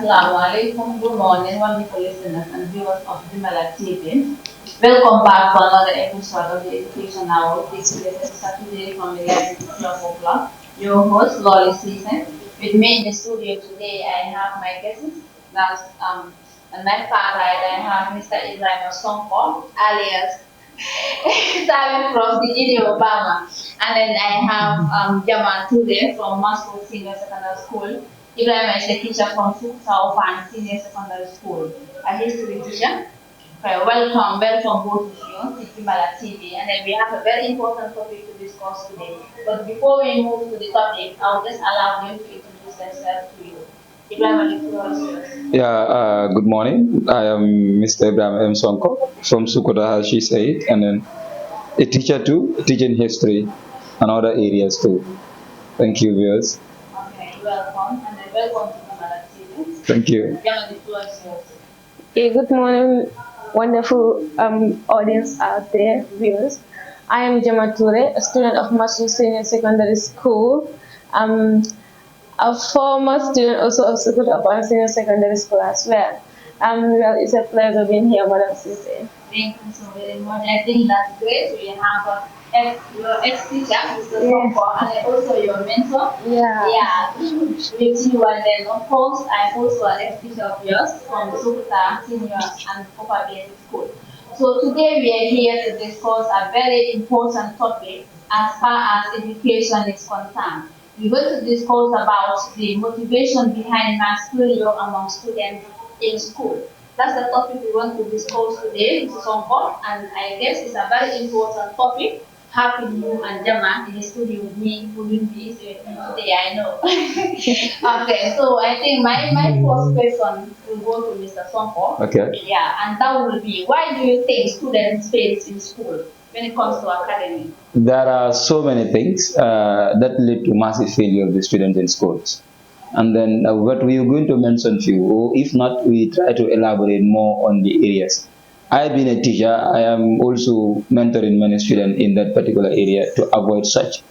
Assalamu alaikum. Good morning, wonderful listeners and viewers of Jimala TV. Welcome back to another episode of the Education Hour. This is Saturday from 11 to 12 o'clock. Your host, Lolly Season. With me in the studio today, I have my guests. That's on my far right, I have Mr. Ibrahim Sonko, alias Salim from the Gideon Obama. And then I have Jamal Tude from Moscow Senior Secondary School. Ibrahim is a teacher from South Fan Senior Secondary School, a history teacher. Okay, welcome both of you to Kimala TV. And then we have a very important topic to discuss today. But before we move to the topic, I'll just allow them to introduce themselves to you. Ibrahim, the floor is yours. Yeah, good morning. I am Mr. Ibrahim M. Sonko from Sukoda, as she said, and then a teacher too, teaching history and other areas too. Thank you, viewers. Okay, welcome. And then welcome to Kimala TV. Thank you. Ibrahim, the floor is yours. Okay, good morning, wonderful audience out there, viewers. I am Jama Toure, a student of Masu Senior Secondary School. A former student also of Sukuta Upper Senior Secondary School as well. Well, it's a pleasure being here, Madam Sisi. Thank you so very much. I think that's great. We have your ex-teacher, Mr. Yeah. Sonko, and also your mentor. Yeah. Yeah, with you. And then, of course, I'm also an ex-teacher of yours from Sukuta Senior and Upper Basic School. So today we are here to discuss a very important topic as far as education is concerned. We're going to discuss about the motivation behind mass failure among students in school. That's the topic we want to discuss today, Mr. Sonko, and I guess it's a very important topic. Having you and Jama in the studio with me wouldn't be easy with me today, I know. Okay, so I think my first question will go to Mr. Sonko. Okay. Yeah, and that will be, why do you think students fail in school when it comes to academic? There are so many things that lead to massive failure of the students in schools. And then what we are going to mention few, or if not, we try to elaborate more on the areas. I've been a teacher. I am also mentoring many students in that particular area to avoid such.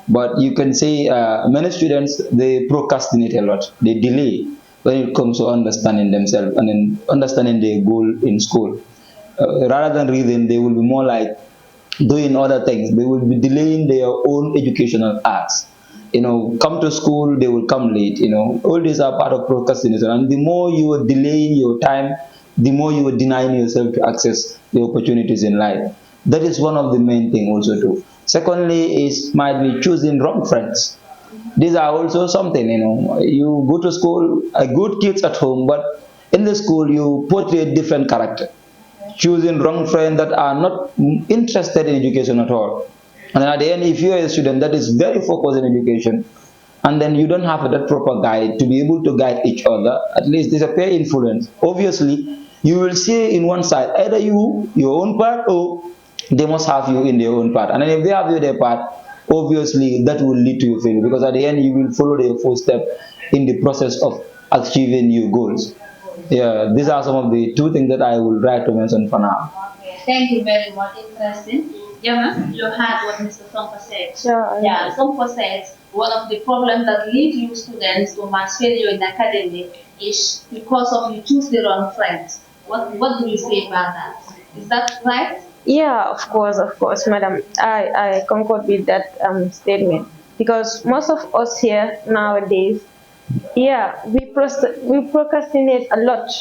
But you can say many students, they procrastinate a lot. They delay when it comes to understanding themselves and then understanding their goal in school. Rather than reading, they will be more like doing other things. They will be delaying their own educational acts. Come to school, they will come late. All these are part of procrastination. And the more you are delaying your time, the more you are denying yourself to access the opportunities in life. That is one of the main things also too. Secondly, is might be choosing wrong friends. These are also something. You go to school, a good kids at home, but in the school you portray a different character. Choosing wrong friends that are not interested in education at all. And then at the end, if you are a student that is very focused in education, and then you don't have that proper guide to be able to guide each other, at least there's a peer influence. Obviously, you will see in one side, either you, your own part, or they must have you in their own part. And then if they have you their part, obviously that will lead to your failure, because at the end you will follow their footsteps in the process of achieving your goals. Yeah, these are some of the two things that I would like to mention for now. Okay, thank you very much. Interesting. Jama, you heard what Mr. Sonko said. Sure. Yeah, Sonko said one of the problems that lead you students to mass failure in academic is because of you choose the wrong friends. What do you say about that? Is that right? Yeah, of course, madam. I concord with that statement because most of us here nowadays, yeah, we procrastinate a lot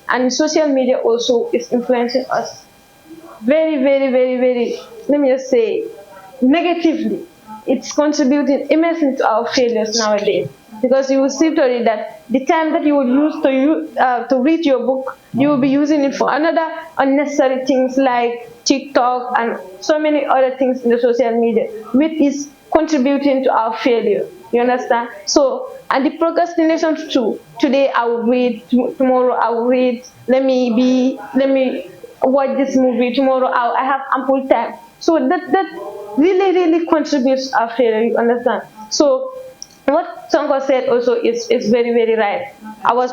and social media also is influencing us very, very, very, very, let me just say, negatively. It's contributing immensely to our failures nowadays. Because you will see today that the time that you will use to read your book, you will be using it for another unnecessary things like TikTok and so many other things in the social media, which is contributing to our failure. You understand? So, and the procrastination too. Today I will read, tomorrow I will read, let me watch this movie, tomorrow I have ample time. So that really, really contributes to our failure, you understand? So what Sonko said also is very, very right. I was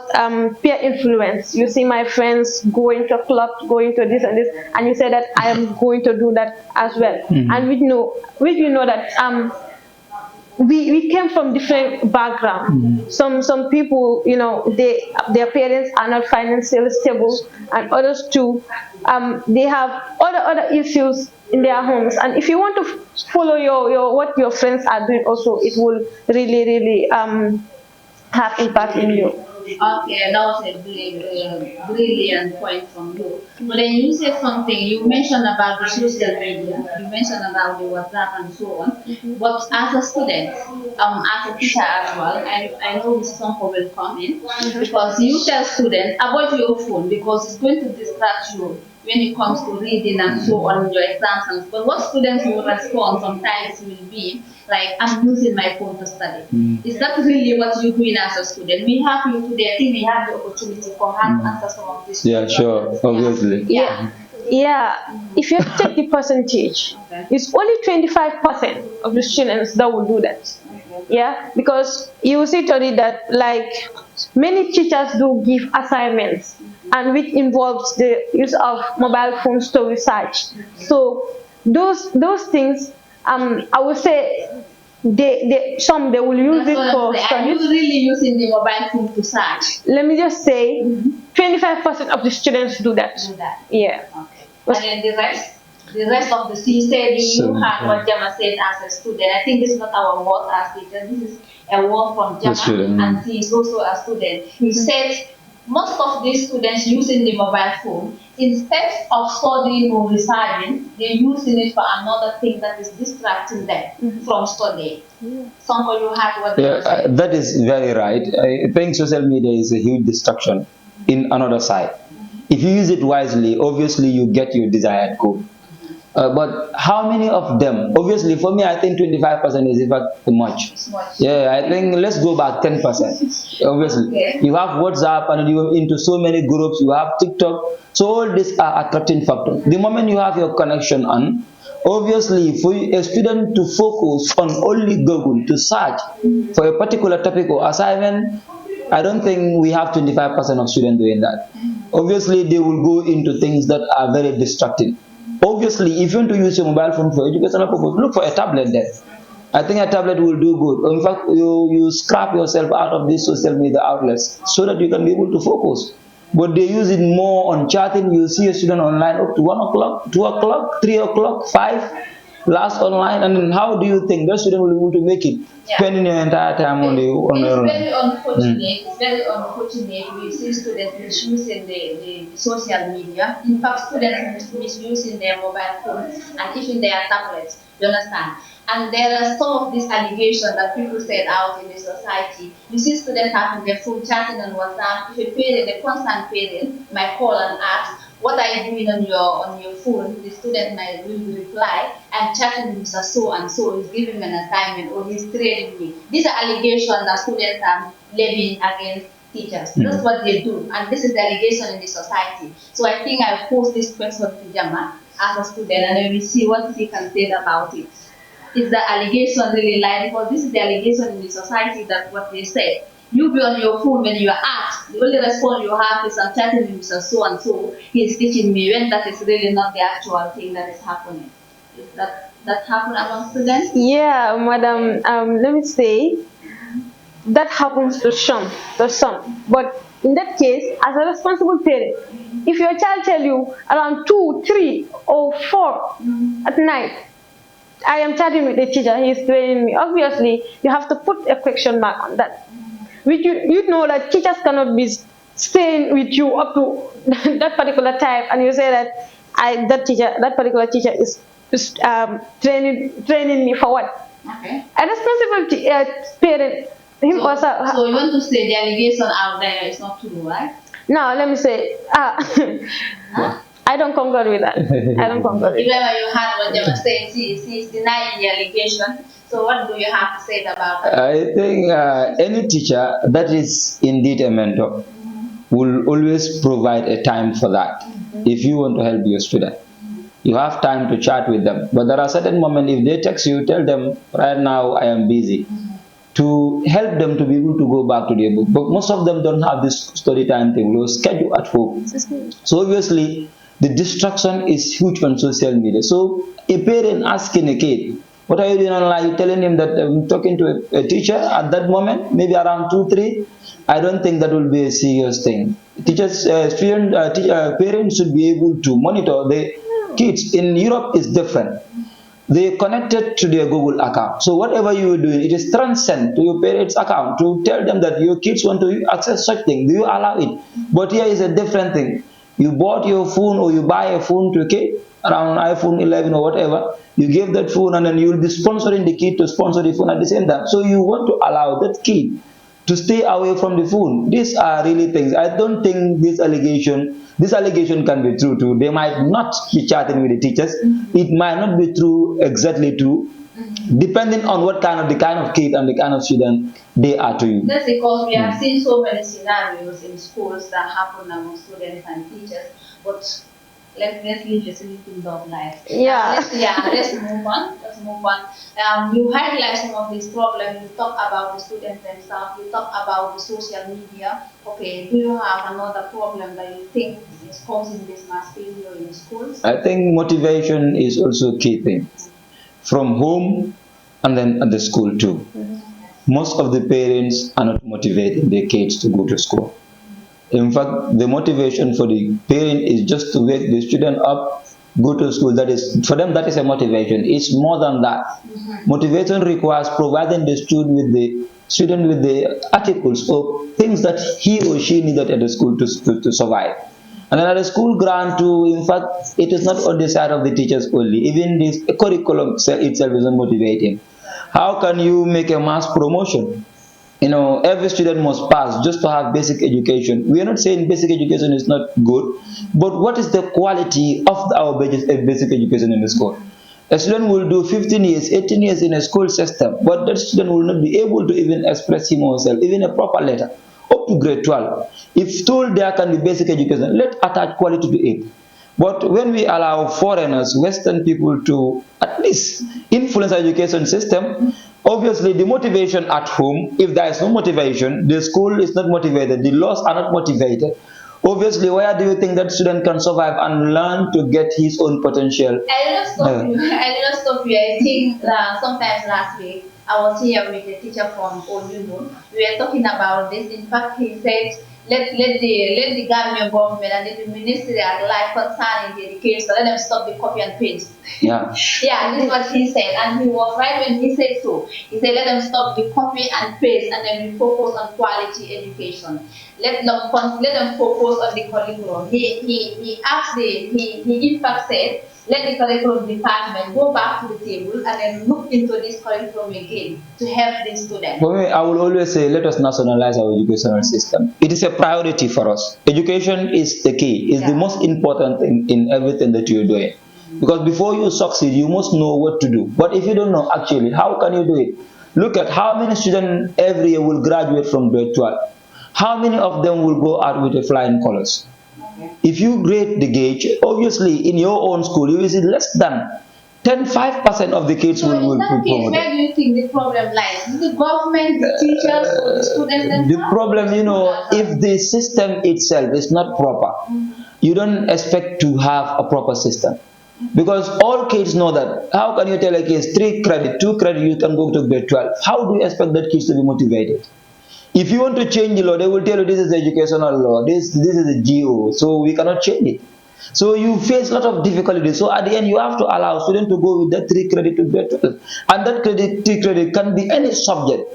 peer influence. You see my friends going to clubs, going to this and this, and you say that I am going to do that as well. And we know that we came from different background. Some people, you know, their parents are not financially stable, and others too, they have other issues in their homes. And if you want to follow your what your friends are doing, also it will really have impact in you. Okay, that was a brilliant point from you. But then you said something, you mentioned about the social media, you mentioned about the WhatsApp and so on. But as a student, as a teacher as well, I know this some will come in because you tell students avoid your phone because it's going to distract you when it comes to reading and so on your exams. But what students will respond sometimes will be like, I'm using my phone to study. Is that really what you're doing as a student? We have you today, I think we have the opportunity for hand answer some of these Yeah, sure, obviously. Yeah, if you check the percentage, Okay. it's only 25% of the students that will do that. Yeah, because you will see Tori that like many teachers do give assignments, and which involves the use of mobile phones to research. So those things, I would say they will use That's it what for I'm saying. Are studies. you really using the mobile phone to search? Let me just say, 25% of the students do that. Do that. Yeah. Okay. And then the rest of the you said you had what Jama said as a student. I think this is not our word as teachers. This is a word from Jama, student. and she is also a student. He said most of these students using the mobile phone, instead of studying or researching, they're using it for another thing that is distracting them from studying. Some of you had what Yeah, Jama said. that is very right. I think social media is a huge distraction in another side. If you use it wisely, obviously you get your desired goal. But how many of them? Obviously, for me, I think 25% is in fact too much. It's much. Yeah, I think let's go back 10%. Obviously, Okay. you have WhatsApp and you're into so many groups. You have TikTok. So all these are attracting factors. The moment you have your connection on, obviously, for a student to focus on only Google to search for a particular topic or assignment, I don't think we have 25% of students doing that. Obviously, they will go into things that are very distracting. Obviously, if you want to use your mobile phone for educational purpose, look for a tablet there. I think a tablet will do good. In fact, you scrap yourself out of these social media outlets so that you can be able to focus. But they use it more on chatting. You see a student online up to 1 o'clock, 2 o'clock, 3 o'clock, 5, last online. And then how do you think that student will be able to make it? Yeah. Spending your entire time on the It's very unfortunate. It's very unfortunate. We see students misusing the social media. In fact, students misusing their mobile phones and even their tablets. You understand? And there are some of these allegations that people said out in the society. You see students having their phone chatting on WhatsApp. If a parent, a concerned parent, might call and ask, "What are you doing on your phone?" The student might will reply, "I'm chatting with Mr. So and so. He's giving me an assignment or he's training me." These are allegations that students are levying against teachers. That's what they do, and this is the allegation in the society. So I think I'll post this question to Jama as a student, and then we see what he can say about it. Is the allegation really lie? Because this is the allegation in the society that what they say. You be on your phone when you are asked. The only response you have is, "I'm chatting with Mr. So and so. He is teaching me," when that is really not the actual thing that is happening. Is that happen among students? Yeah, madam. Let me say that happens to some, But in that case, as a responsible parent, if your child tell you around 2, 3, or 4 at night, "I am chatting with the teacher, he is training me," obviously you have to put a question mark on that. Which you know that teachers cannot be staying with you up to that particular time, and you say that that particular teacher is training me for what? Okay. A responsible parent, him also. So you want to say the allegation out there is not true, right? Now let me say, I don't concur with that. I don't concur with that. Remember you had what they were saying, she is denying the allegation. So what do you have to say about that? I think any teacher that is indeed a mentor will always provide a time for that. If you want to help your student, you have time to chat with them. But there are certain moments, if they text you, tell them, "Right now I am busy," to help them to be able to go back to their book. But most of them don't have this study timetable or schedule at home. So obviously, the distraction is huge on social media. So a parent asking a kid What are you doing online? You're telling him that I'm talking to a teacher at that moment, maybe around 2, 3. I don't think that will be a serious thing. Teachers, parents should be able to monitor the kids. In Europe, is different. They connected to their Google account. So whatever you are doing, it is transcend to your parents' account to tell them that your kids want to access such thing. Do you allow it? But here is a different thing. You bought your phone or you buy a phone to a kid, around iPhone 11 or whatever. You give that phone and then you will be sponsoring the kid to sponsor the phone at the same time. So you want to allow that kid to stay away from the phone. These are really things. I don't think this allegation can be true too. They might not be chatting with the teachers. It might not be true exactly true, depending on the kind of kid and the kind of student they are to you. That's because we have seen so many scenarios in schools that happen among students and teachers. But let's leave the silly things of life. Yeah. Let's move on. You highlight some of these problems. You talk about the students themselves. You talk about the social media. Okay, do you have another problem that you think is causing this mass failure in schools? I think motivation is also a key thing, from home and then at the school too. Most of the parents are not motivating their kids to go to school. In fact, the motivation for the parent is just to wake the student up, go to school. That is, for them, that is a motivation. It's more than that. Motivation requires providing the student with the articles or things that he or she needed at the school to survive. And then at the school ground too, in fact, it is not on the side of the teachers only. Even this curriculum itself is not motivating. How can you make a mass promotion? Every student must pass just to have basic education. We are not saying basic education is not good, but what is the quality of our basic education in the school? A student will do 15 years, 18 years in a school system, but that student will not be able to even express him or herself, even a proper letter, up to grade 12. If told there can be basic education, let's attach quality to it. But when we allow foreigners, Western people to at least influence our education system, obviously the motivation at home, if there is no motivation, the school is not motivated, the laws are not motivated. Obviously, where do you think that student can survive and learn to get his own potential? I did not stop you. I think sometimes last week I was here with a teacher from Oluno. We were talking about this. In fact, he said, let the Gambian government and let the ministry at life concerning the education, let them stop the copy and paste. Yeah. Yeah, this is what he said, and he was right when he said so. He said, let them stop the copy and paste, and then we focus on quality education. Let them focus on the curriculum. He in fact said, let the curriculum department go back to the table and then look into this curriculum again to help the students. For me, I will always say, let us nationalize our educational system. It is a priority for us. Education is the key, is the most important thing in everything that you're doing. Because before you succeed, you must know what to do. But if you don't know actually, how can you do it? Look at how many students every year will graduate from grade 12. How many of them will go out with a flying colors? If you grade the gauge, obviously in your own school, you will see less than 5% of the kids will be promoted. Where do you think the problem lies? Is the government, the teachers, or the students themselves? The problem, if the system itself is not proper, you don't expect to have a proper system. Because all kids know that. How can you tell a kid 3 credit, 2 credit, you can go to grade 12? How do you expect that kids to be motivated? If you want to change the law, they will tell you this is the educational law, this is a GO, so we cannot change it. So you face a lot of difficulties. So at the end, you have to allow students to go with that 3 credit to grade 12. And that 3 credit can be any subject.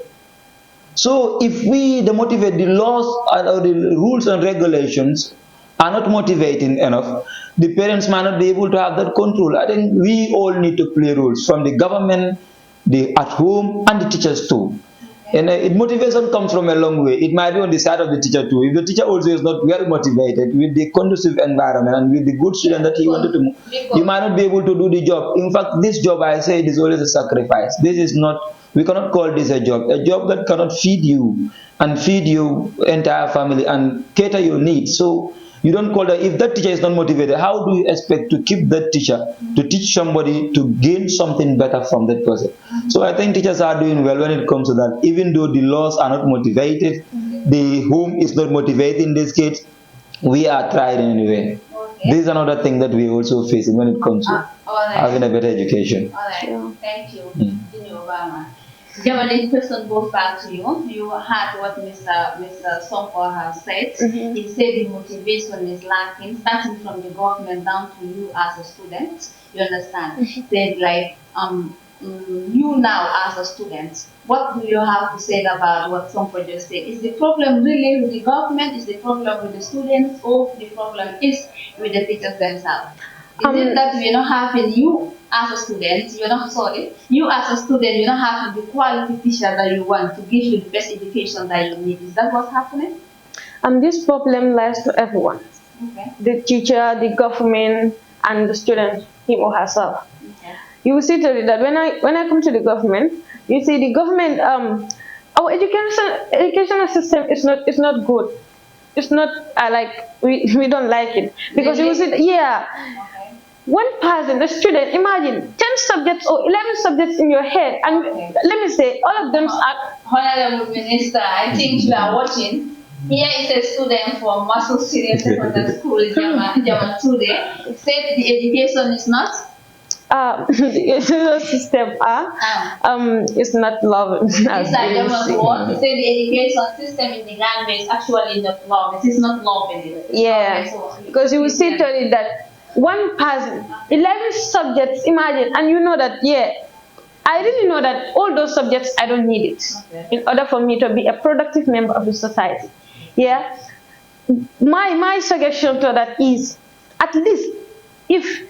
So if the laws or the rules and regulations are not motivating enough, the parents might not be able to have that control. I think we all need to play roles from the government, at home, and the teachers too. And motivation comes from a long way. It might be on the side of the teacher too. If the teacher also is not very motivated with the conducive environment and with the good student that he wanted to, you might not be able to do the job. In fact, this job, I say, it is always a sacrifice. This is not, we cannot call this a job that cannot feed you and feed your entire family and cater your needs. So you don't call that. If that teacher is not motivated, how do you expect to keep that teacher to teach somebody to gain something better from that person? So I think teachers are doing well when it comes to that. Even though the laws are not motivated, the home is not motivating these kids, we are trying anyway. Okay. This is another thing that we also face when it comes to All right. having a better education. All right. Sure. Thank you, Mm. Junior Obama. Jamaline, question goes back to you. You heard what Mr. Sonko has said. Mhm. He said the motivation is lacking, starting from the government down to you as a student. You understand? Said like you now as a student, what do you have to say about what Sonko just said? Is the problem really with the government? Is the problem with the students, or the problem is with the teachers themselves? Is it that we're not having you as a student, you as a student, you're not having the quality teacher that you want to give you the best education that you need? Is that what's happening? This problem lies to everyone. Okay. The teacher, the government, and the student, him or herself. Okay. You will see that when I come to the government, you see the government, our educational system is not good. It's not we don't like it because you will see Okay. one person, a student, imagine 10 subjects or 11 subjects in your head, and Okay. let me say all of them are Honorable Minister, I think you are watching. Here is a student from Muscle City Secondary School, Jama today. Said the education is not. the educational system is not loving. It's like what? He said the education system in the Gambia is actually not love. It is not loving it. Yeah, Okay, so because you will see totally that one person, 11 subjects, imagine, and you know that, I really know that all those subjects, I don't need it Okay. in order for me to be a productive member of the society. Yeah, my suggestion to that is, at least, if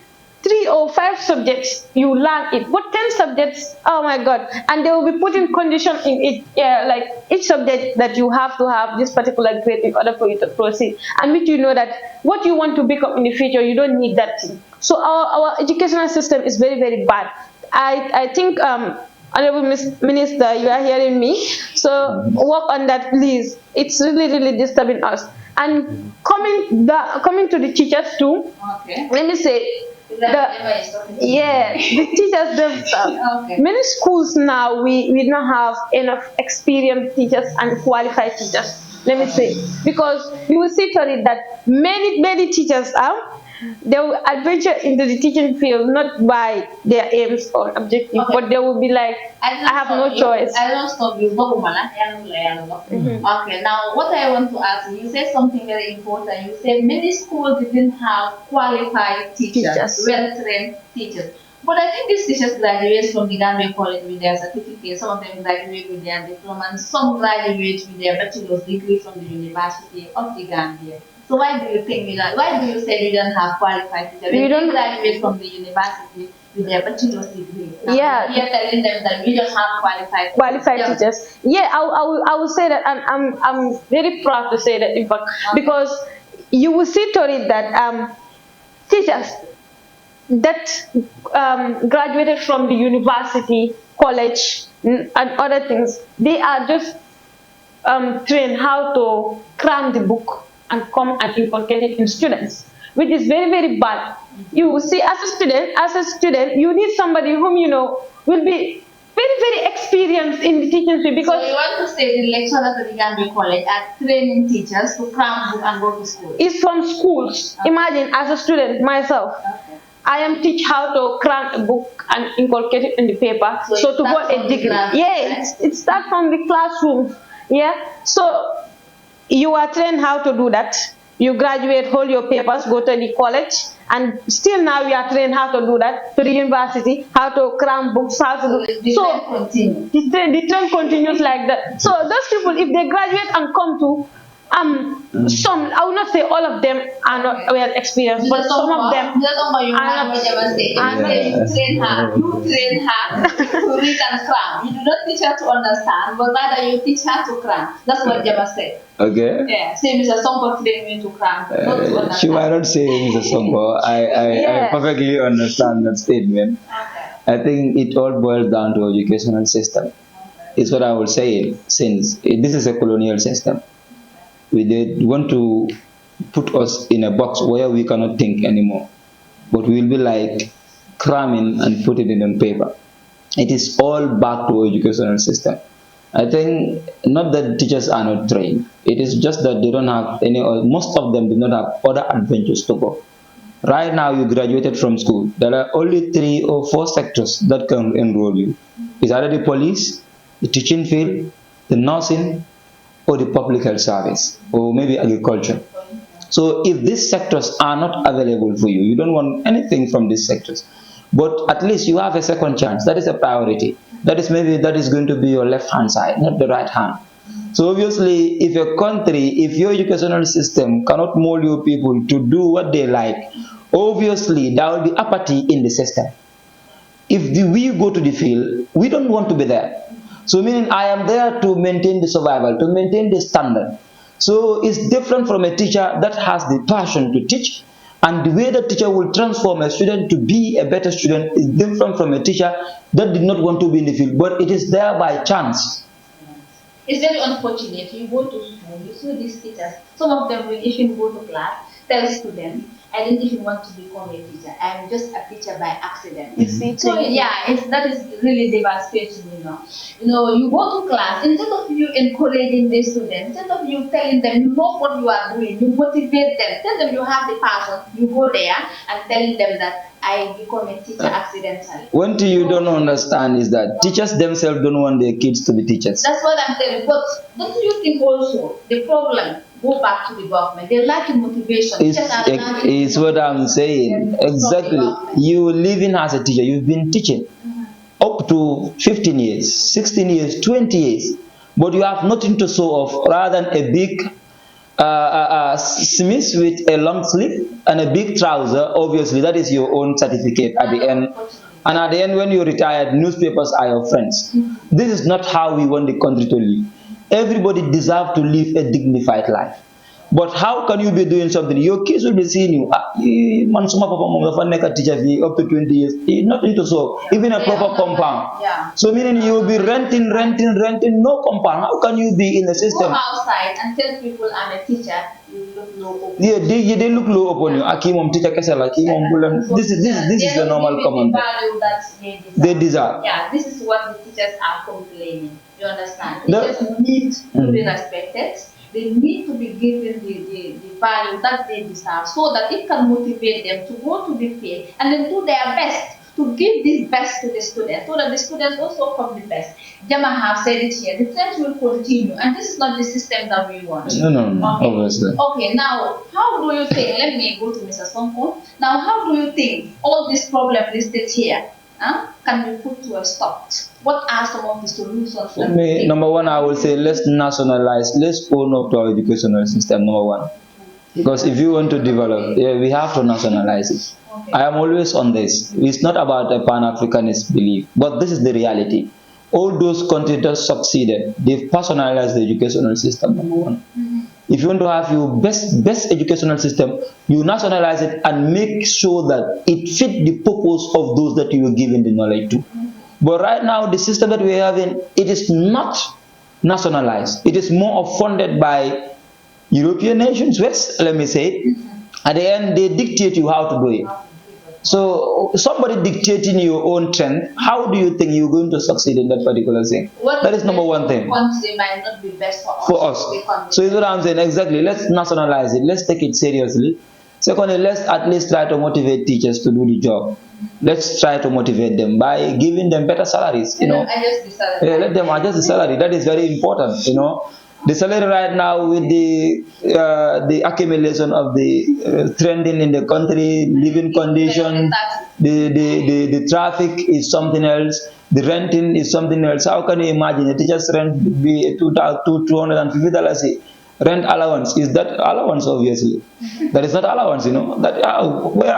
3 or 5 subjects you learn it, but 10 subjects, oh my god, and they will be putting condition in it, like each subject that you have to have this particular grade in order for you to proceed, and which you know that what you want to become in the future, you don't need that thing. So our educational system is very, very bad. I think Honorable Minister, you are hearing me, so work on that, please. It's really, really disturbing us. And coming to the teachers too, Okay. let me say, Is that Emma is talking to you? the teachers themselves. Okay. Many schools now, we don't have enough experienced teachers and qualified teachers. Let me say, because you will see to it that many teachers they will adventure into the teaching field not by their aims or objective, Okay. but they will be like, I have no choice. I don't stop you. Okay, now what I want to ask you said something very important. You said many schools didn't have qualified teachers. Well-trained teachers. But I think these teachers graduate from the Gambia College with their certificate. Some of them graduate with their diploma, and some graduate with their bachelor's degree from the University of the Gambia. So why do you think why do you say you don't have qualified teachers? You don't graduate from the university with their bachelor's degree. Now, Yeah. you're telling them that we don't have qualified Teachers. Yeah, I will say that I'm very proud to say that, in fact, because you will see to it that teachers that graduated from the university, college, and other things, they are just trained how to cram the book and come and inculcate it in students, which is very, very bad. You will see, as a student, you need somebody whom you know will be very, very experienced in the teaching field, because So you want to say the lecturers at the Gambia College are training teachers to cram book and go to school? it's from schools. Imagine, as a student myself, Okay. I am teach how to cram a book and inculcate it in the paper. So So it to go starts a from the degree. classroom, Yeah, right? it starts from the classroom. Yeah. So you are trained how to do that. You graduate, hold your papers, go to the college, and still now you are trained how to do that, to the university, how to cram books, how to do. The So trend continues. the trend continues like that. So those people, if they graduate and come to some, I will not say all of them are not well experienced, but some of them you are not. you train her to read and cram. You do not teach her to understand, but rather you teach her to cram. That's what Jama said. Okay. Yeah, say Mr. Sonko trained me to cram, not to understand. She might not say Mr. Sonko. I Yeah. perfectly understand that statement. Okay. I think it all boils down to educational system. It's what I will say, since this is a colonial system. They want to put us in a box where we cannot think anymore. But we will be like cramming and put it in on paper. It is all back to educational system. I think not that teachers are not trained. It is just that they don't have any, or most of them do not have other adventures to go. Right now, you graduated from school. There are only 3 or 4 sectors that can enroll you. It's either the police, the teaching field, the nursing, or the public health service, or maybe agriculture. So if these sectors are not available for you, you don't want anything from these sectors. But at least you have a second chance. That is a priority. That is maybe that is going to be your left hand side, not the right hand. So obviously, if your country, if your educational system cannot mold your people to do what they like, obviously there will be apathy in the system. If we go to the field, we don't want to be there. So meaning I am there to maintain the survival, to maintain the standard. So it's different from a teacher that has the passion to teach, and the way the teacher will transform a student to be a better student is different from a teacher that did not want to be in the field, but it is there by chance. It's very unfortunate. You go to school, you see these teachers. Some of them will even go to class, tell students, I didn't even want to become a teacher. I'm just a teacher by accident. So yeah, that is really devastating, You know, you go to class, instead of you encouraging the students, instead of you telling them you know what you are doing, you motivate them, tell them you have the passion, you go there and telling them that I become a teacher accidentally. One thing you don't understand is that teachers themselves don't want their kids to be teachers. That's what I'm telling. But don't you think also the problem go back to the government? They lack motivation. It's what I'm saying. Exactly. You living as a teacher, you've been teaching up to 15 years, 16 years, 20 years, but you have nothing to show off rather than a big Smith with a long sleeve and a big trouser. Obviously, that is your own certificate at the end. And at the end, when you're retired, newspapers are your friends. This is not how we want the country to live. Everybody deserves to live a dignified life. But how can you be doing something? Your kids will be seeing you. Man, some papa teacher up to 20 years. Nothing to show. Even a proper compound. Yeah. So meaning you will be renting, no compound. How can you be in the system? Go outside and tell people I'm a teacher. You look low upon Yeah, they look low upon you. Akimom teacher kesela, akimom bulan. This is the normal common. Value that they deserve. Yeah, this is what the teachers are complaining. You understand? Teachers need to be respected. They need to be given the value that they deserve, so that it can motivate them to go to the field and then do their best to give this best to the students, so that the students also come the best. Jama have said it here, the trend will continue, and this is not the system that we want. No, okay. Obviously. Okay, now, how do you think, let me go to Mr. Sonko, now how do you think all these problems listed here can be put to a stop? What are some of the solutions? Number one, I will say let's nationalize, let's own up to our educational system, number one. Because if you want to develop, we have to nationalize it. Okay. I am always on this. It's not about a Pan-Africanist belief, but this is the reality. All those countries that succeeded, they've personalized the educational system, number one. If you want to have your best educational system, you nationalize it and make sure that it fits the purpose of those that you are giving the knowledge to. But right now, the system that we are having, it is not nationalized. It is more funded by European nations, West, let me say it. At the end, they dictate you how to do it. So somebody dictating your own trend, how do you think you're going to succeed in that particular thing? That is number one thing. They might not be best for us. So is what I'm saying, exactly. Let's nationalize it. Let's take it seriously. Secondly, let's at least try to motivate teachers to do the job. Let's try to motivate them by giving them better salaries. Adjust the salary. Yeah, let them adjust the salary. That is very important. The salary right now with the accumulation of the trending in the country, living condition, the traffic is something else, the renting is something else. How can you imagine a teacher's rent be $250 rent allowance? Is that allowance? Obviously, that is not allowance. That where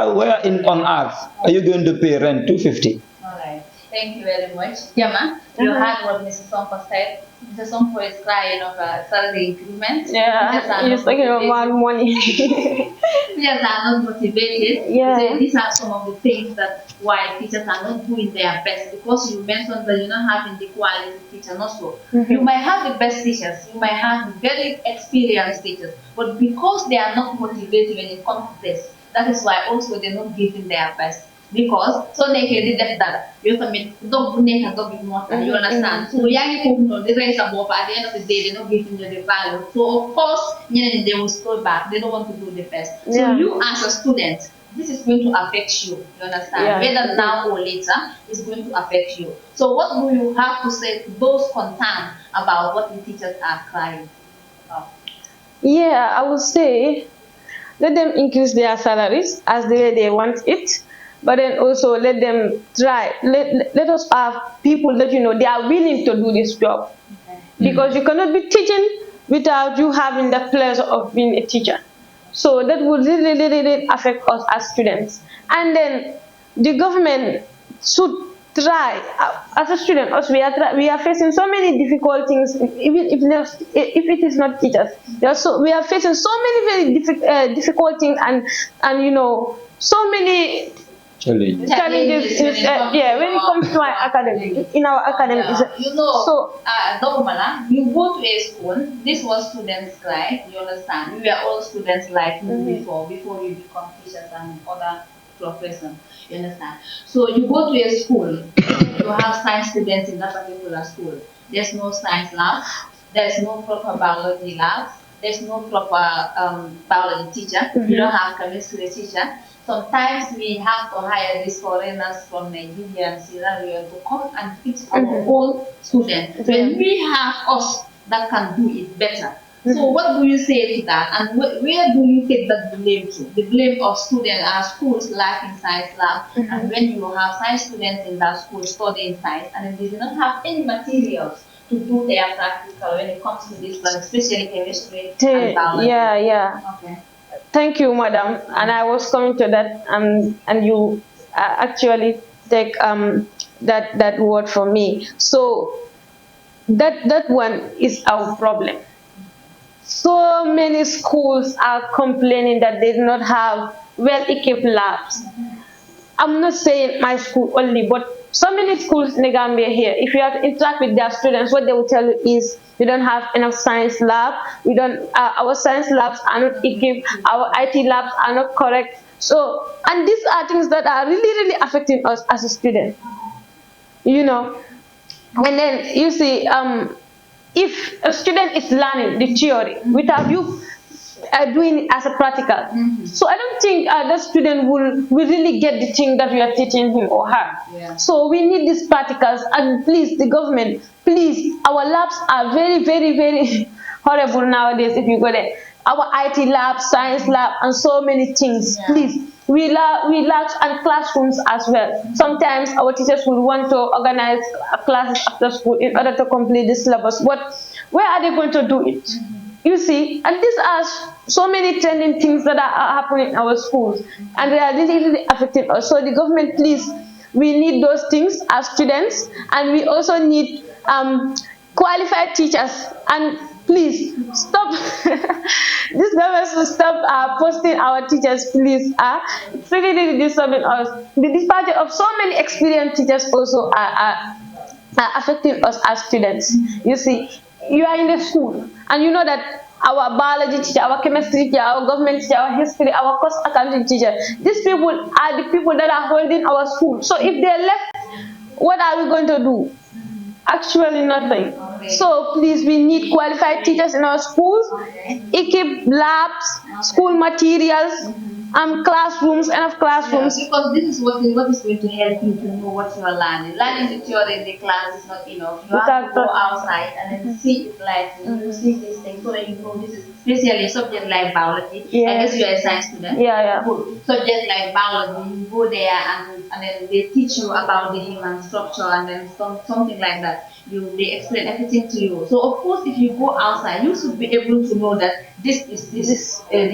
on earth are you going to pay rent $250? All right. Thank you very much, Yama. You heard what Mrs. Sonko said. Mrs. Sonko is crying of a salary increment. Yeah, he's talking about money. Teachers are not motivated. Yeah. So these are some of the things that why teachers are not doing their best, because you mentioned that you're not having the quality teachers also. You might have the best teachers, you might have very experienced teachers, but because they are not motivated when it comes to this, that is why also they're not giving their best. Because so they can def that you commit dog neck and dog more, you understand. So young people they raise above at the end of the day, they're not giving you the value. So of course, they will scroll back, they don't want to do the best. So you as a student, this is going to affect you. You understand? Yeah. Whether now or later, it's going to affect you. So what do you have to say to those concerned about what the teachers are crying about? Yeah, I would say let them increase their salaries as the way they want it, but then also let them try. Let us have people that they are willing to do this job, Okay. because you cannot be teaching without you having the pleasure of being a teacher. So that would really affect us as students. And then the government should try. As a student, us we are facing so many difficult things. Even if it is not teachers, we are facing so many very difficult things, and so many Challenge. challenges when it comes to our academic in our academic. Yeah. So Dogmala, you go to a school, this was students like, you understand, we are all students like you before you become teachers and other professions, you understand. So you go to a school, you have science students in that particular school. There's no science lab, there's no proper biology lab, there's no proper biology teacher, you don't have chemistry teacher. Sometimes we have to hire these foreigners from Nigeria and Sierra Leone to come and teach our own students. When we have us that can do it better. So what do you say to that? And where do you take that blame to? The blame of students are schools lacking science lab, and when you have science students in that school studying science, and then they do not have any materials to do their practical when it comes to this, but especially chemistry and biology. Yeah. Okay. Thank you, madam. And I was coming to that, and you actually take that word from me. So that one is our problem. So many schools are complaining that they do not have well-equipped labs. I'm not saying my school only, but so many schools in the Gambia here, if you have to interact with their students, what they will tell you is we don't have enough science lab, our science labs are not equipped, our IT labs are not correct. So, and these are things that are really affecting us as a student, And then you see, if a student is learning the theory without you doing it as a practical, so I don't think the student will really get the thing that we are teaching him or her. Yeah. So we need these practicals, and please, the government, please, our labs are very horrible nowadays. If you go there, our IT lab, science lab, and so many things. Yeah. Please, we lack and classrooms as well. Sometimes our teachers will want to organize classes after school in order to complete the syllabus, but where are they going to do it? You see, and these are so many trending things that are happening in our schools, and they are really affecting us. So the government, please, we need those things as students, and we also need qualified teachers. And please stop. This government should stop posting our teachers, please. It's really disturbing us. The departure of so many experienced teachers also are affecting us as students. You see, you are in the school, and you know that our biology teacher, our chemistry teacher, our government teacher, our history, our cost accounting teacher, these people are the people that are holding our school. So if they left, what are we going to do? Actually nothing. So please, we need qualified teachers in our schools, equipped labs, school materials, classrooms, enough classrooms. Yeah, because this is what is going to help you to know what you are learning. Learning the theory in the class is not enough. You have to go outside and then see it like you see these things so that you know this is especially a subject like biology. Yeah. I guess you are a science student. Yeah. Good. Subject like biology, you go there and then they teach you about the human structure and then something like that. They explain everything to you. So of course, if you go outside, you should be able to know that the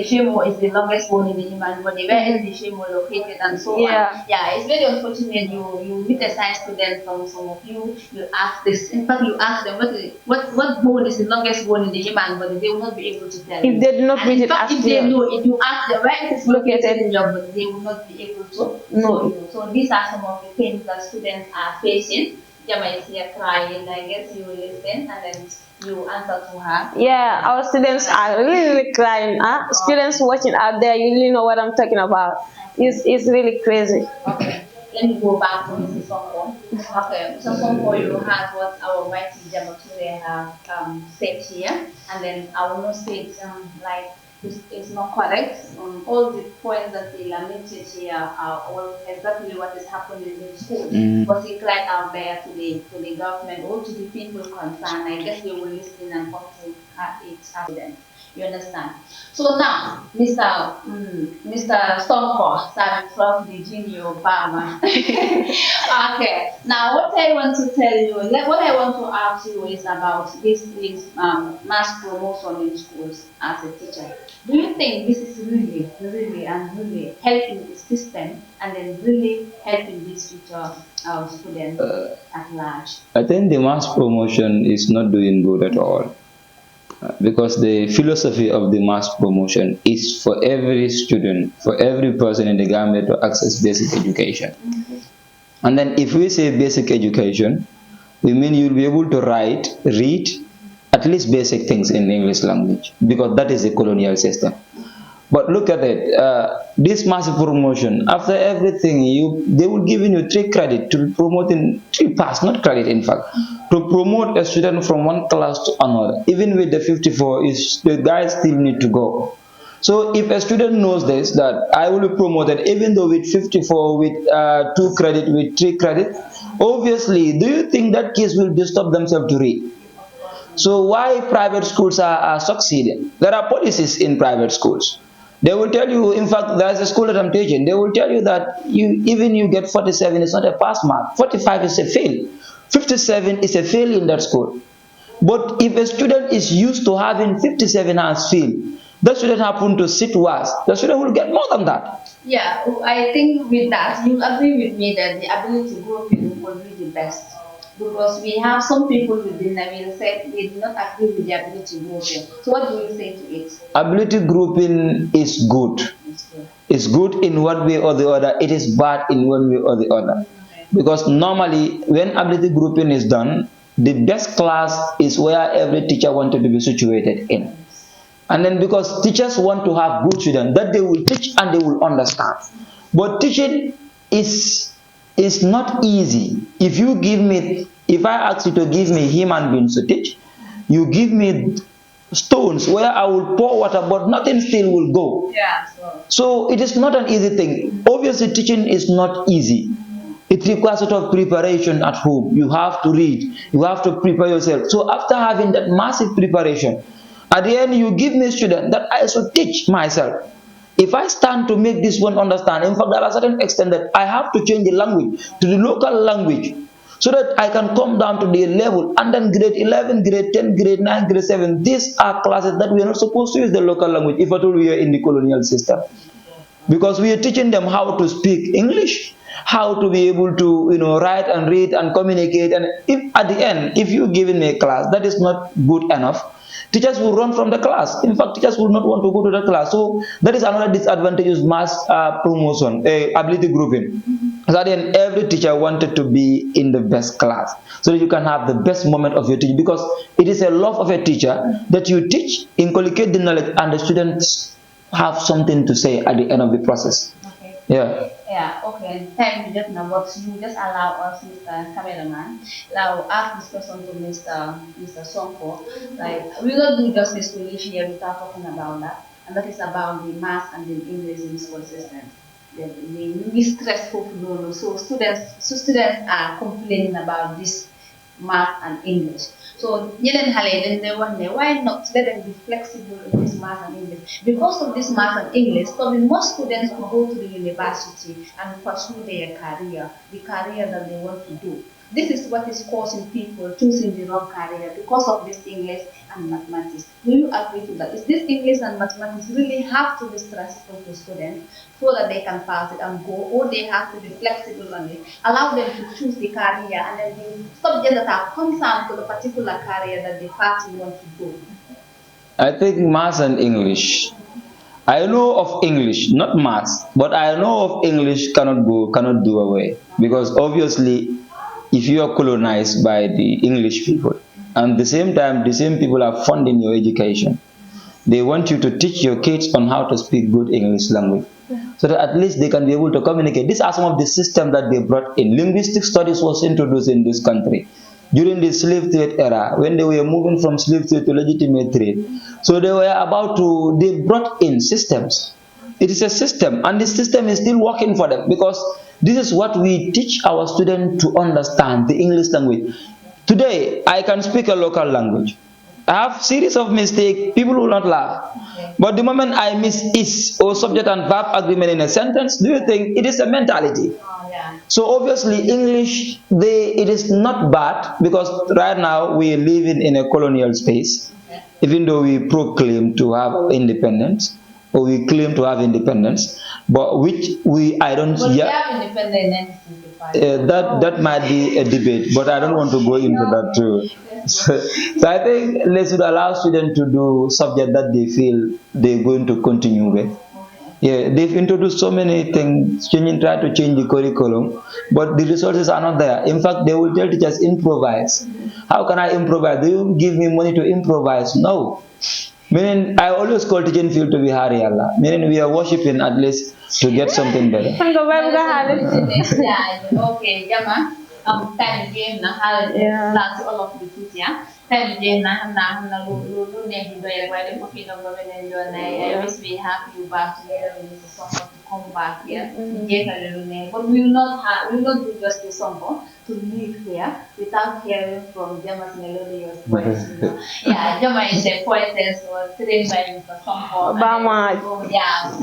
femur is the longest bone in the human body. Where is the femur located, and so on. Yeah, it's very unfortunate. You meet a science student from some of you ask this. In fact, you ask them what bone is the longest bone in the human body. They will not be able to tell you. If they do not read it as if they know, if you ask them where it is located in your body, they will not be able to know you. So these are some of the things that students are facing. Jama is here crying. I guess you will listen and then you answer to her. Yeah, our students are really crying. Students watching out there, you really know what I'm talking about. It's really crazy. Okay, let me go back to Mrs. Sonko. Okay, Mrs. Sonko, you heard what our mighty Jamature have said here, and then I will not say it like is not correct. All the points that he lamented here are all exactly what is happening in school. But he cried out there to the government or to the people concerned. I guess they will listen and come to it evidence. You understand? So now, Mr. Stonko, starting from the junior Obama. Okay. Now, what I want to tell you, what I want to ask you is about this mass promotion in schools as a teacher. Do you think this is really helping the system and then really helping these future students at large? I think the mass promotion is not doing good at all. Because the philosophy of the mass promotion is for every student, for every person in the Gambia to access basic education. And then if we say basic education, we mean you'll be able to write, read, at least basic things in the English language, because that is the colonial system. But look at it, this massive promotion, after everything, they will give you 3 credit to promoting 3 pass, not credit in fact, to promote a student from one class to another. Even with the 54, the guys still need to go. So if a student knows this, that I will be promoted even though with 54, with 2 credit, with 3 credit, obviously, do you think that kids will disturb themselves to read? So why private schools are succeeding? There are policies in private schools. They will tell you, in fact, there's a school that I'm teaching, they will tell you that even you get 47 is not a pass mark, 45 is a fail, 57 is a fail in that school. But if a student is used to having 57 as fail, the student happen to sit worse, the student will get more than that. Yeah, I think with that, you agree with me that the ability to grow people will be the best. Because we have some people within that will say they do not agree with the ability grouping. So what do you say to it? Ability grouping is good. It's good in one way or the other. It is bad in one way or the other. Okay. Because normally when ability grouping is done, the best class is where every teacher wanted to be situated in. And then because teachers want to have good students, that they will teach and they will understand. But teaching is not easy. If I ask you to give me human beings to teach, you give me stones where I will pour water, but nothing still will go. Yeah. So it is not an easy thing. Obviously, teaching is not easy. It requires a lot of preparation at home. You have to read. You have to prepare yourself. So after having that massive preparation, at the end, you give me a student that I should teach myself. If I stand to make this one understand, in fact, there are certain extent that I have to change the language to the local language so that I can come down to their level. And then grade 11, grade 10, grade 9, grade 7, these are classes that we are not supposed to use the local language if at all we are in the colonial system. Because we are teaching them how to speak English, how to be able to write and read and communicate. And if at the end, if you're giving me a class that is not good enough, teachers will run from the class. In fact, teachers will not want to go to the class. So that is another disadvantage of mass promotion, ability grouping. So at the end, every teacher wanted to be in the best class so that you can have the best moment of your teaching, because it is a love of a teacher that you teach, inculcate the knowledge, and the students have something to say at the end of the process. Okay. Yeah. Yeah, okay. Thank you, just now, but you just allow us, Mr. Cameraman, now ask this question to Mr. Sonko. Like, we don't do justice to issue here without talking about that, and that is about the math and the English in school system. The stressful phenomenon. So students are complaining about this math and English. So why not let them be flexible in this math and English? Because of this math and English, so most students will go to the university and pursue their career, the career that they want to do. This is what is causing people choosing the wrong career because of this English and mathematics. Do you agree to that? Is this English and mathematics really have to be stressful to students so that they can pass it and go, or they have to be flexible on it, allow them to choose the career and then the subjects that are concerned to the particular career that the party want to do? I think maths and English. I know of English, not maths, but I know of English cannot do away, because obviously if you are colonized by the English people, and at the same time the same people are funding your education, they want you to teach your kids on how to speak good English language, so that at least they can be able to communicate. These are some of the systems that they brought in. Linguistic studies was introduced in this country. during the slave trade era, when they were moving from slave trade to legitimate trade. So they brought in systems. It is a system, and the system is still working for them, because this is what we teach our students to understand, the English language. Today, I can speak a local language. I have series of mistakes, people will not laugh. But the moment I miss is or subject and verb agreement in a sentence, do you think it is a mentality? So obviously English, it is not bad, because right now we are living in a colonial space, even though we proclaim to have independence, or we claim to have independence, but I don't. But we have independence in that might be a debate, but I don't want to go into that too. So I think they should allow students to do subject that they feel they're going to continue with. Yeah, they've introduced so many things, try to change the curriculum, but the resources are not there. In fact, they will tell teachers, improvise. How can I improvise? Do you give me money to improvise? No. Meaning, I always call teaching field to be Hari Allah. Meaning, we are worshipping at least to get something better. Okay, Jama. Time game na hal last all of the teacher. Time game na hamna lu nehi doya why the cooking of government I wish we have you back together with the song to come back here. But we will not do just the song to live here without hearing from Jama's melodious voice. Yeah, Jama is a poetess or trained by Mr. Sompo. Obama. Yeah,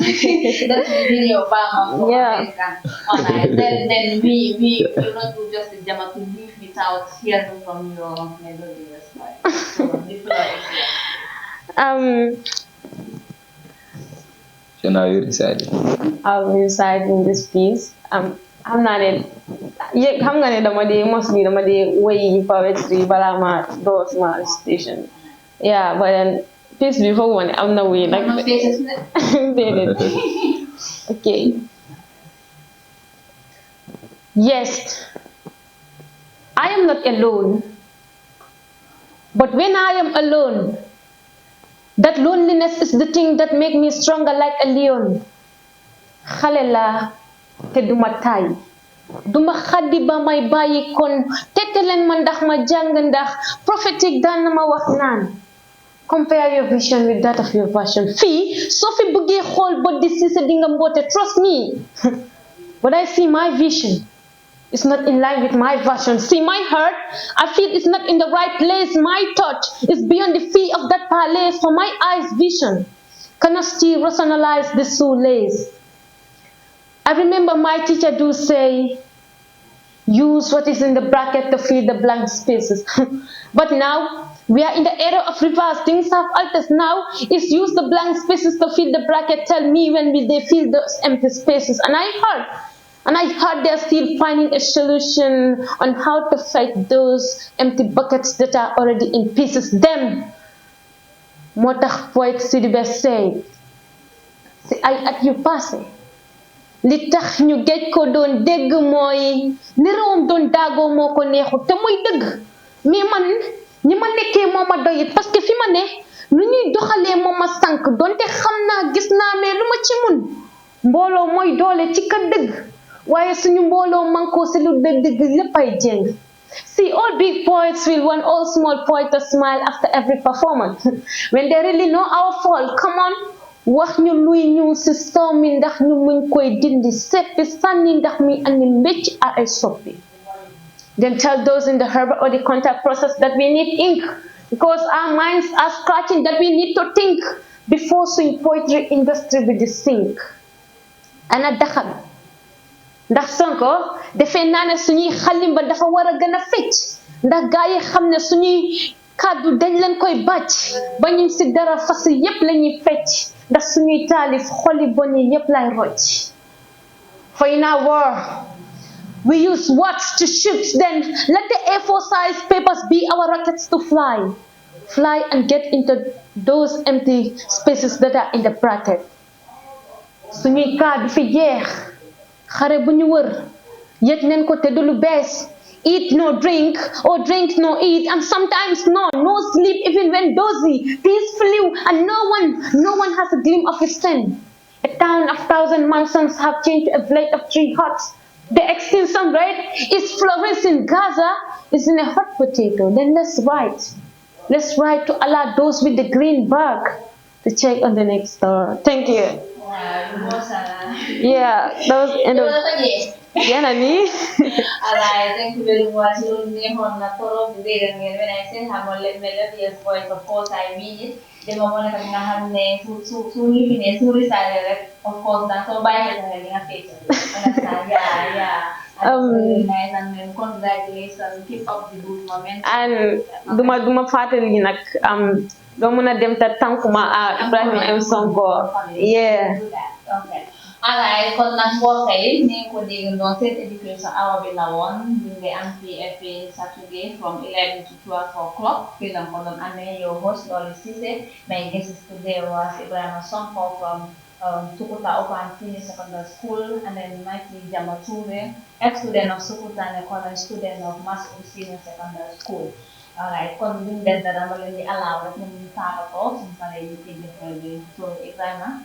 that's really Obama. Yeah. Alright, then we will not do just the Jama to live without hearing from your melodious voice. So the floor is yours. So now you decide. I'll be reciting this piece. I'm not in. Yeah, I'm gonna mostly way poetry, but I'm at those my station. Yeah, but then piece before one, I'm not way like. Okay. Yes, I am not alone. But when I am alone, that loneliness is the thing that makes me stronger like a lion. Khalela te duma tay. Duma khadi ba may bayi kon tetelen man ndax ma jang ndax prophetic dan ma wax nan. Compare your vision with that of your version. Fi so fi bëgge xol bo di ci sa dinga mbote, trust me. But I see my vision. It's not in line with my version. See my heart, I feel it's not in the right place. My thought is beyond the fee of that palace. For my eyes vision cannot still rationalize the shoelace. I remember my teacher do say, use what is in the bracket to fill the blank spaces. But now, we are in the era of reverse. Things have altered now. It's use the blank spaces to fill the bracket. Tell me when will they fill those empty spaces. And I heard they're still finding a solution on how to fight those empty buckets that are already in pieces. Them, motax poet Sidibé say, si ay at yu passé li tax ñu géej ko doon dégg mooy ni réewam doon daagoo moo ko neexut te muy dëgg. Mais man ñi ma nekkee moo ma doyit parce que fi ma ne nu ñuy doxalee moo ma sànk donte xam naa gis naa mais lu ma ci mun mbooloo mooy doole ci ka dëgg waaye suñu mbooloo mankoo si lu dëgg léppay jeng. See, all big poets will want all small poets to smile after every performance. When they really know our fault, come on. Wax ñu luy ñu ci soow mi ndax ñu muñ koy dindi seppi sànni ndax mi andi mbécc ay soppi. Then tell those in the herbal or the contact process that we need ink because our minds are scratching, that we need to think before suñ poetry industry with the sink. Ana daxal ndax Sonko defee naa ne suñuy xalimba dafa war a gën a fecc ndax gaa yi xam ne suñuy kàddu dañ leen koy bàcc ba ñu ci dara fas yépp lañuy fecc ndax suñuy taalif xoli bon yi yépp lay rocc. For in our war we use words to shoot, then let the A4 size papers be our rockets to fly and get into those empty spaces that are in the bracket. Suñuy kàddu fi jeex xare bu ñu wër yëg neen ko te du lu bees. Eat no drink or drink no eat, and sometimes no sleep even when dozy. Peace flew and no one has a gleam of his sin. A town of 1,000 mansions have changed to a blade of 3 huts. The extinction rate is flourishing. Gaza is in a hot potato, then let's write. Let's write to allow those with the green bag to check on the next door. Thank you. Yeah, that was end of. Yeah, Nani. Alright, thank you very much. You name on the total of the day and when I say have a melodious voice, of course I mean it. The moment I have name to live in a suicide, of course that's all by a face. Understand? Yeah. Really nice and then congratulations, keep up the good momentum. And duma fatali nak do muna dem ta tankuma Ibrahim M Sonko. Yeah. Okay. Alright, kon nag mbokk yi ni ko dégg doon seen education hour bi la woon ñu ngi am PFA Saturday from 11 to 12 o'clock fii la ko doon amee your host Loli Cissé. My guest today was Ibrahim Sonko from Sukuta Open Senior Secondary School, and then Mikey Jamature, ex-student of Sukuta and a current student of Masco Senior Secondary School. Alright, kon duñ des dara ma leen di allow rek ñu tàggatoo suñu paree ñu tëj bi. So Ibrahima,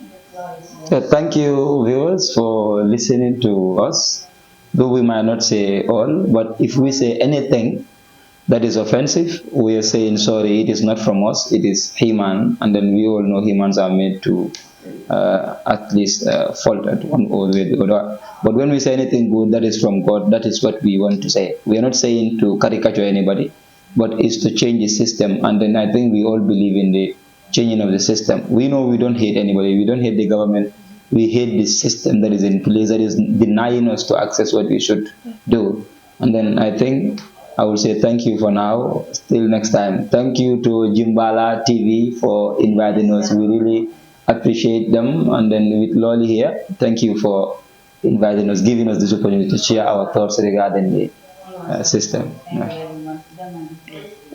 Thank you, viewers, for listening to us. Though we might not say all, but if we say anything that is offensive, we are saying sorry. It is not from us. It is human, and then we all know humans are made to at least fault at one or the other. But when we say anything good that is from God, that is what we want to say. We are not saying to caricature anybody, but it's to change the system. And then I think we all believe in the changing of the system. We know we don't hate anybody. We don't hate the government. We hate the system that is in place that is denying us to access what we should do. And then I think I will say thank you for now. Till next time. Thank you to Jimbala TV for inviting us. We really appreciate them. And then with Loli here, thank you for inviting us, giving us this opportunity to share our thoughts regarding the system.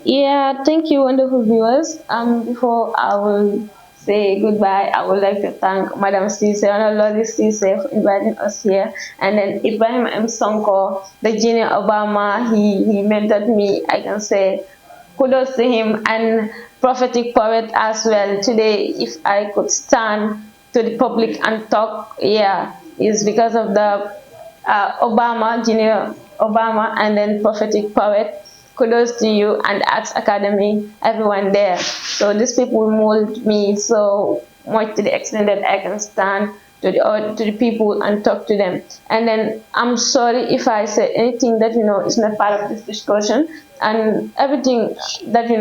Yeah, thank you, wonderful viewers. Before I will say goodbye, I would like to thank Madam Cisse, Loli Cisse, for inviting us here. And then Ibrahim M. Sonko, the junior Obama, he mentored me. I can say kudos to him, and prophetic poet as well. Today, if I could stand to the public and talk, yeah, is because of the Obama, junior Obama, and then prophetic poet. Kudos to you and Arts Academy, everyone there. So these people mold me so much to the extent that I can stand to the people and talk to them. And then I'm sorry if I say anything that is not part of this discussion, and everything that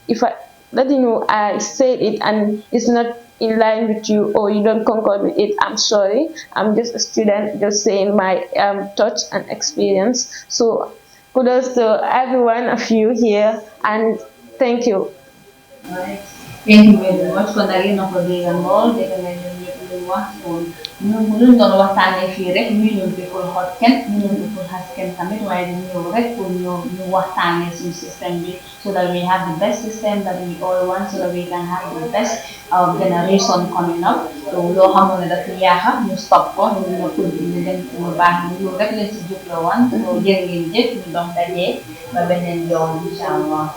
if I said it and it's not in line with you or you don't concord with it, I'm sorry. I'm just a student, just saying my thoughts and experience. So kudos to every one of you here, and thank you. Alright. Thank you very much for the rin ako din ang all. Dito na yung waxon. Nung waxtaanee fii rek million people hot ken, million people has ken tamit waaye dañu rek pour ñu waxtaanee suñu system bi so that we have the best system that we all want, so that we can have the best generation coming up. So loo xamoon ne dafa yaaxa ñu stop ko ñu mën a continuer dem mu baax ñu rek leen si jublu woon. So jërë ngeen jëf ñu dox dajee ba beneen yoon incha allah.